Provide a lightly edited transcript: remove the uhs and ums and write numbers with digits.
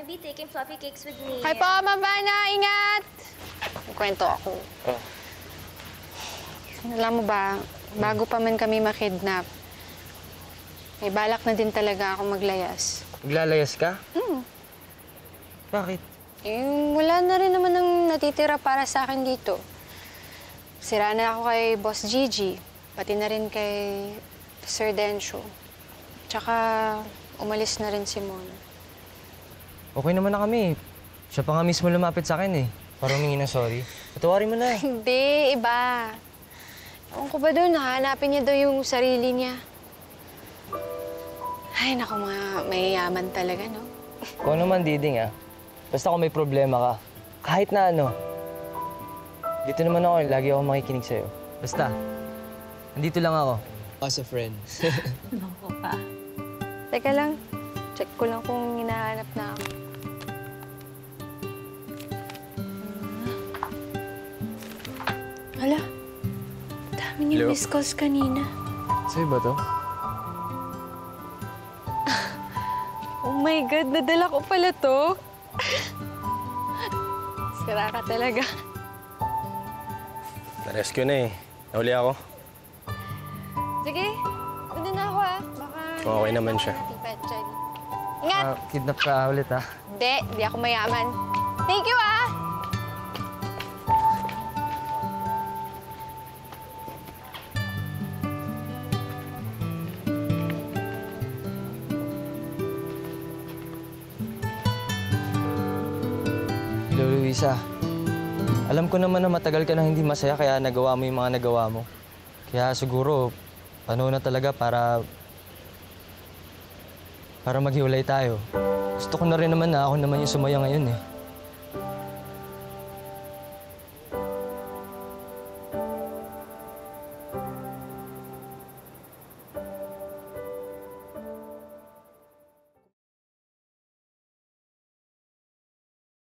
may be taking fluffy cakes with me. Hi po, Mabana! Ingat! Kwento ako. Oh. Alam mo ba, bago pa man kami makidnap, may balak na din talaga ako maglayas. Maglalayas ka? Bakit? Wala na rin naman ang natitira para sa akin dito. Sira na ako kay Boss Gigi, pati na rin kay Sir Dencio. Tsaka umalis na rin si Mon. Okay naman na kami. Siya pa nga mismo lumapit sa akin eh. Para humingi ng sorry. Patawarin mo na. Hindi, iba. Ewan ko ba doon, hahanapin niya daw yung sarili niya. Ay, naku, mga mayayaman talaga, no? Kung ano man, Diding ah. Basta kung may problema ka, kahit na ano. Dito naman ako, lagi ako makikinig sa'yo. Basta, nandito lang ako. As a friend. Loko pa. Teka lang, check ko lang kung hinahanap na ako. Hala, dami niyong Hello? miss calls kanina. Sa'yo ba to? Oh my God, nadala ko pala to. Sira ka talaga. Na-rescue na eh. Nahuli ako. Sige, doon na ako Baka Okay naman siya. Ingat! Kidnap ka ulit ah. Hindi ako mayaman. Thank you Hello, Luisa. Alam ko naman na matagal ka na hindi masaya kaya nagawa mo yung mga nagawa mo. Kaya siguro, panahon na talaga para maghiwalay tayo. Gusto ko na rin naman na ako naman yung sumaya ngayon eh.